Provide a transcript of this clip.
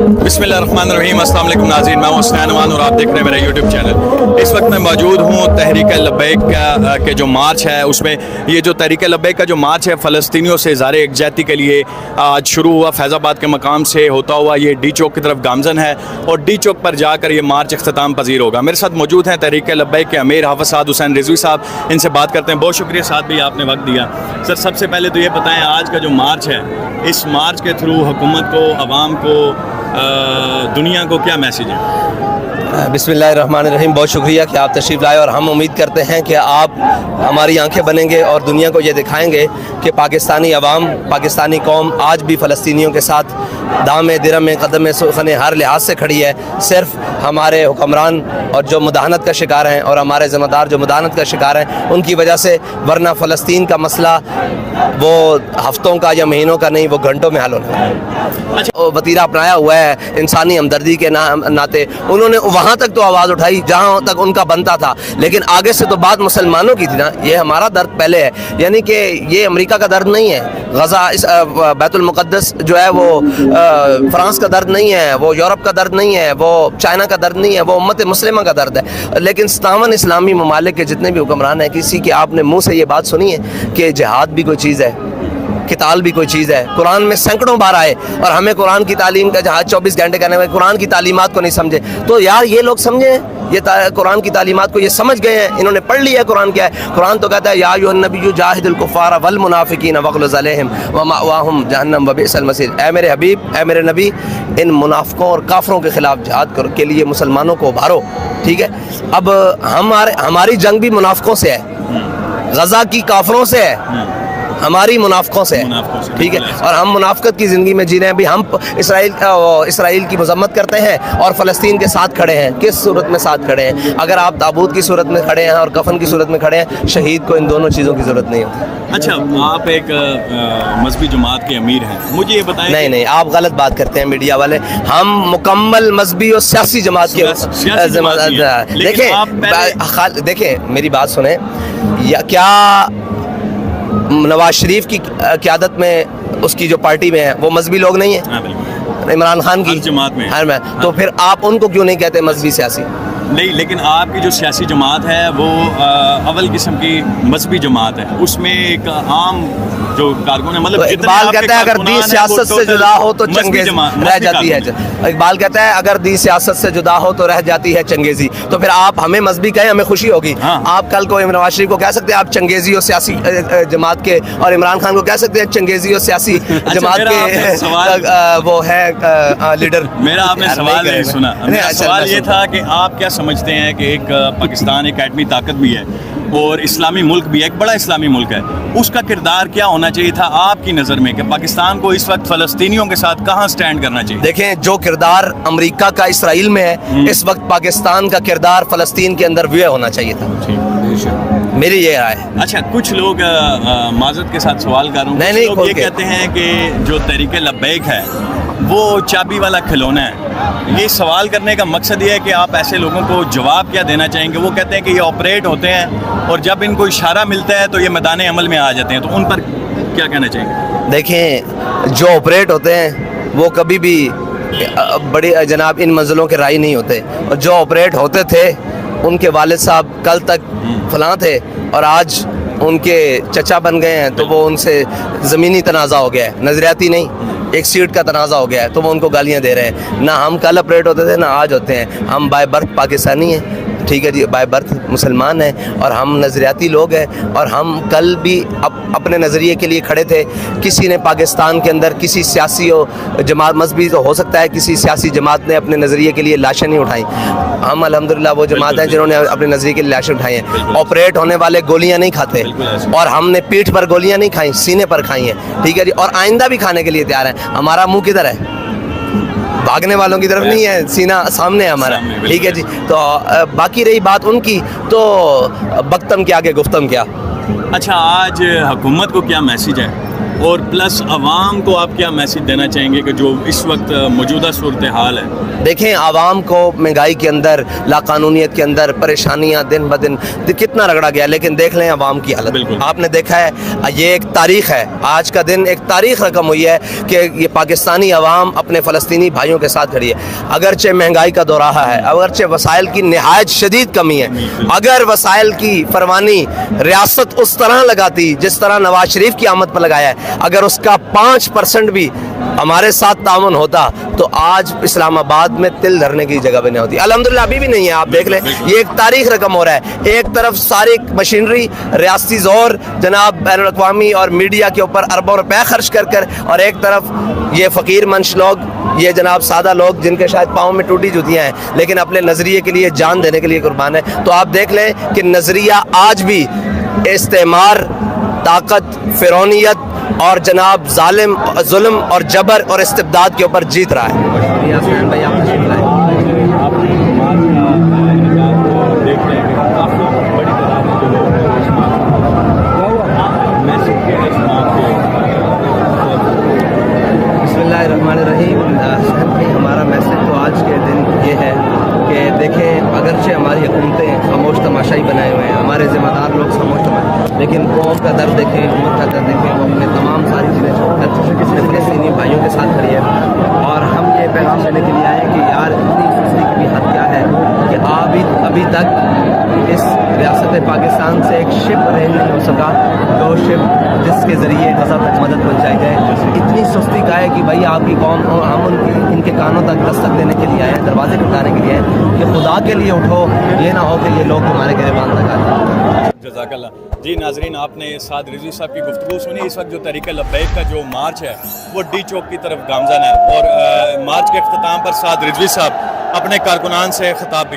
बिस्मिल्लाहिर्रहमानिर्रहीम, अस्सलाम वालेकुम नाज़रीन, मैं हुसैन अमान और आप देख रहे हैं मेरा यूट्यूब चैनल। इस वक्त मैं मौजूद हूँ तहरीक लब्बैक के जो मार्च है उसमें। ये जो तहरीक लब्बैक का जो मार्च है फ़लस्तीनियों से इज़हार यकजहती के लिए आज शुरू हुआ। फैज़ाबाद के मकाम से होता हुआ ये डी चौक की तरफ गामजन है और डी चौक पर जाकर ये मार्च इख्तिताम पजीर होगा। मेरे साथ मौजूद हैं तहरीक लब्बैक के अमीर हाफ़िज़ साद हुसैन रिजवी साहब, इनसे बात करते हैं। बहुत शुक्रिया साद भी आपने वक्त दिया। सर, सबसे पहले तो ये बताएँ, आज का जो मार्च है, इस मार्च के थ्रू हुकूमत को, अवाम को, दुनिया को क्या मैसेज है? बिस्मिल्लाहिर्रहमानिर्रहीम, बहुत शुक्रिया कि आप तशरीफ़ लाए और हम उम्मीद करते हैं कि आप हमारी आंखें बनेंगे और दुनिया को ये दिखाएंगे कि पाकिस्तानी अवाम, पाकिस्तानी कौम आज भी फ़लस्तीनियों के साथ दाम दिरम कदम सुखन हर लिहाज से खड़ी है। सिर्फ हमारे हुक्मरान और जो मुदाहनत का शिकार हैं और हमारे ज़िम्मेदार जो मुदाहनत का शिकार हैं उनकी वजह से, वरना फ़लस्तीन का मसला वो हफ्तों का या महीनों का नहीं, वो घंटों में हल होना है। अच्छा, वतीरा अपनाया हुआ है इंसानी हमदर्दी के नाते। उन्होंने वहाँ तक तो आवाज़ उठाई जहाँ तक उनका बनता था, लेकिन आगे से तो बात मुसलमानों की थी ना। ये हमारा दर्द पहले है, यानी कि ये अमेरिका का दर्द नहीं है, गज़ा इस बैतुल मुक़द्दस जो है वो फ्रांस का दर्द नहीं है, वो यूरोप का दर्द नहीं है, वो चाइना का दर्द नहीं है, वो उम्मत मुस्लिमा का दर्द है। लेकिन 57 इस्लामी ममालिक के जितने भी हुक्मरान हैं, किसी की आपने मुँह से ये बात सुनी है कि जिहाद भी कोई चीज़ है, किताल भी कोई चीज़ है? कुरान में सैकड़ों बार आए और हमें कुरान की तालीम का जहाँ 24 घंटे करने में कुरान की तालीमात को नहीं समझे। तो यार ये लोग समझे ये कुरान की तालीमात को, ये समझ गए हैं, इन्होंने पढ़ लिया है कुरान क्या है। कुरान तो कहता है या अय्युहन्नबिय्यु जाहिदिल कुफ़ारा वल मुनाफ़िकीन वग़्लिज़ अलैहिम व मअवाहुम जहन्नम व बि'सल मसीर। ऐ मेरे हबीब, ऐ मेरे नबी, इन मुनाफ़िकों और काफ़रों के ख़िलाफ़ जिहाद के लिए मुसलमानों को उभारो। ठीक है, अब हमारी जंग भी मुनाफ़िकों से है, गज़ा की काफ़रों से है, हमारी मुनाफ़िकों से है। ठीक है, और हम मुनाफ़िकत की ज़िंदगी में जी रहे हैं। भी हम इसराइल की मज़म्मत करते हैं और फ़लस्तीन के साथ खड़े हैं। किस सूरत में साथ खड़े हैं? अगर आप ताबूत की सूरत में खड़े हैं और कफन की सूरत में खड़े हैं, शहीद को इन दोनों चीज़ों की ज़रूरत नहीं होती। अच्छा, आप एक मजहबी जमात के अमीर हैं, मुझे ये बताएं। नहीं, आप गलत बात करते हैं मीडिया वाले। हम मुकम्मल मजहबी और सियासी जमात के देखिए मेरी बात सुने। क्या नवाज शरीफ की क़यादत में उसकी जो पार्टी में है वो मजहबी लोग नहीं है? इमरान खान की जमात में हर में, तो फिर आप उनको क्यों नहीं कहते मजहबी सियासी? नहीं, लेकिन आपकी जो सियासी जमात है वो अव्वल किस्म की मजहबी जमात है, उसमें एक आम जो कारकुन है, मतलब तो इकबाल कहता है अगर दीन सियासत से जुदा हो तो चंगेज़ी रह जाती है। इकबाल कहता है अगर दीन सियासत से जुदा हो तो रह जाती है चंगेज़ी। तो फिर आप हमें मजहबी कहें, हमें खुशी होगी। हाँ। आप कल को नवाज शरीफ को कह सकते हैं आप चंगेज़ी और सियासी जमात के, और इमरान खान को कह सकते हैं चंगेज़ी और सियासी जमात के वो है लीडर। मेरा आपने सवाल नहीं सुना। मेरा सवाल ये था कि आप क्या समझते हैं कि एक पाकिस्तान एक एटमी ताकत भी है और इस्लामी मुल्क भी है, एक बड़ा इस्लामी मुल्क है, उसका किरदार क्या होना चाहिए था आपकी नज़र में कि पाकिस्तान को इस वक्त फ़लस्तीनियों के साथ कहाँ स्टैंड करना चाहिए? देखें, जो किरदार अमेरिका का इसराइल में है, इस वक्त पाकिस्तान का किरदार फ़लस्तीन के अंदर व्यय होना चाहिए था। मेरी ये राय है। अच्छा, कुछ लोग माज़रत के साथ सवाल कर रहा हूँ, नहीं, लोग ये कहते हैं कि जो तहरीक लब्बैक है वो चाबी वाला खिलौना है। ये सवाल करने का मकसद ये है कि आप ऐसे लोगों को जवाब क्या देना चाहेंगे? वो कहते हैं कि ये ऑपरेट होते हैं और जब इनको इशारा मिलता है तो ये मैदान अमल में आ जाते हैं, तो उन पर क्या कहना चाहेंगे? देखें, जो ऑपरेट होते हैं वो कभी भी बड़े जनाब इन मंजिलों के राही नहीं होते, और जो ऑपरेट होते थे उनके वालिद साहब कल तक फलां थे और आज उनके चचा बन गए हैं, तो वो उनसे ज़मीनी तनाज़ा हो गया है, नज़रियाती नहीं, एक सीट का तनाज़ा हो गया है, तो वो उनको गालियाँ दे रहे हैं। ना हम कल ऑपरेट होते थे ना आज होते हैं। हम बाय बर्थ पाकिस्तानी हैं, ठीक है जी, बाय बर्थ मुसलमान हैं, और हम नज़रियाती लोग हैं, और हम कल भी अपने नज़रिए के लिए खड़े थे। किसी ने पाकिस्तान के अंदर किसी सियासी जमात, मजहबी तो हो सकता है, किसी सियासी जमात ने अपने नज़रिए के लिए लाशें नहीं उठाई। हम अल्हम्दुलिल्लाह वो जमात हैं जिन्होंने अपने नज़रिए के लिए लाशें उठाई हैं। ऑपरेट होने वाले गोलियाँ नहीं खाते, और हमने पीठ पर गोलियाँ नहीं खाई, सीने पर खाई हैं। ठीक है जी, और आइंदा भी खाने के लिए तैयार हैं। हमारा मुँह किधर है? भागने वालों की तरफ नहीं है, सीना सामने है हमारा। ठीक है जी, तो बाकी रही बात उनकी, तो बख्तम क्या के गुफ्तम क्या। अच्छा, आज हुकूमत को क्या मैसेज है اور پلس عوام کو آپ کیا میسج دینا چاہیں گے کہ جو اس وقت موجودہ صورتحال ہے؟ دیکھیں عوام کو مہنگائی کے اندر لاقانونیت کے اندر پریشانیاں دن بدن کتنا رگڑا گیا، لیکن دیکھ لیں عوام کی حالت. بالکل. آپ نے دیکھا ہے یہ ایک تاریخ ہے، آج کا دن ایک تاریخ رقم ہوئی ہے کہ یہ پاکستانی عوام اپنے فلسطینی بھائیوں کے ساتھ کھڑی ہے. اگرچہ مہنگائی کا دور رہا ہے، اگرچہ وسائل کی نہایت شدید کمی ہے، اگر وسائل کی فروانی ریاست اس طرح لگاتی جس طرح نواز شریف کی آمد پر لگایا ہے، اگر اس کا 5% بھی ہمارے ساتھ تعاون ہوتا تو آج اسلام آباد میں تل دھرنے کی جگہ بھی نہیں ہوتی. الحمدللہ ابھی بھی نہیں ہے. آپ دیکھ لیں یہ ایک تاریخ رقم ہو رہا ہے. ایک طرف ساری مشینری ریاستی زور جناب بین الاقوامی اور میڈیا کے اوپر اربوں روپے خرچ کر اور ایک طرف یہ فقیر منش لوگ، یہ جناب سادہ لوگ جن کے شاید پاؤں میں ٹوٹی جوتیاں ہیں لیکن اپنے نظریے کے لیے جان دینے کے لیے قربان ہے. تو آپ دیکھ لیں کہ نظریہ آج بھی استعمار، طاقت، فرعونیت اور جناب ظلم اور جبر اور استبداد کے اوپر جیت رہا ہے. بسم اللہ الرحمن الرحیم. ہمارا میسج تو آج کے دن یہ ہے کہ دیکھیں اگرچہ ہماری حکومتیں خاموش تماشائی بنائے ہوئے ہیں، ہمارے ذمہ دار لوگ خاموش تماشائی، لیکن قوم کا درد دیکھیں، امت کا درد دیکھیں، وہ اپنے تمام ساری چیزیں اپنے فلسطینی بھائیوں کے ساتھ کھڑی ہے. اور ہم یہ پیغام دینے کے لیے آئے ہیں کہ یار اتنی سستی کی بھی حد کیا ہے کہ ابھی تک اس ریاست پاکستان سے ایک شپ ارینج نہیں ہو سکا، جو شپ جس کے ذریعے غزہ تک مدد پہنچائی جائے. اتنی سستی کا ہے کہ بھائی آپ کی قوم، ہم ان کے کانوں تک دستک دینے کے لیے آئے ہیں، دروازے کھٹکانے کے لیے آئے کہ خدا کے لیے اٹھو، یہ نہ ہو کہ یہ لوگ تمہارے گریبان تک آ جائیں. جزاک اللہ. جی ناظرین، آپ نے سعد رضوی صاحب کی گفتگو سنی. اس وقت جو تحریک لبیک کا جو مارچ ہے وہ ڈی چوک کی طرف گامزن ہے، اور مارچ کے اختتام پر سعد رضوی صاحب اپنے کارکنان سے خطاب بھی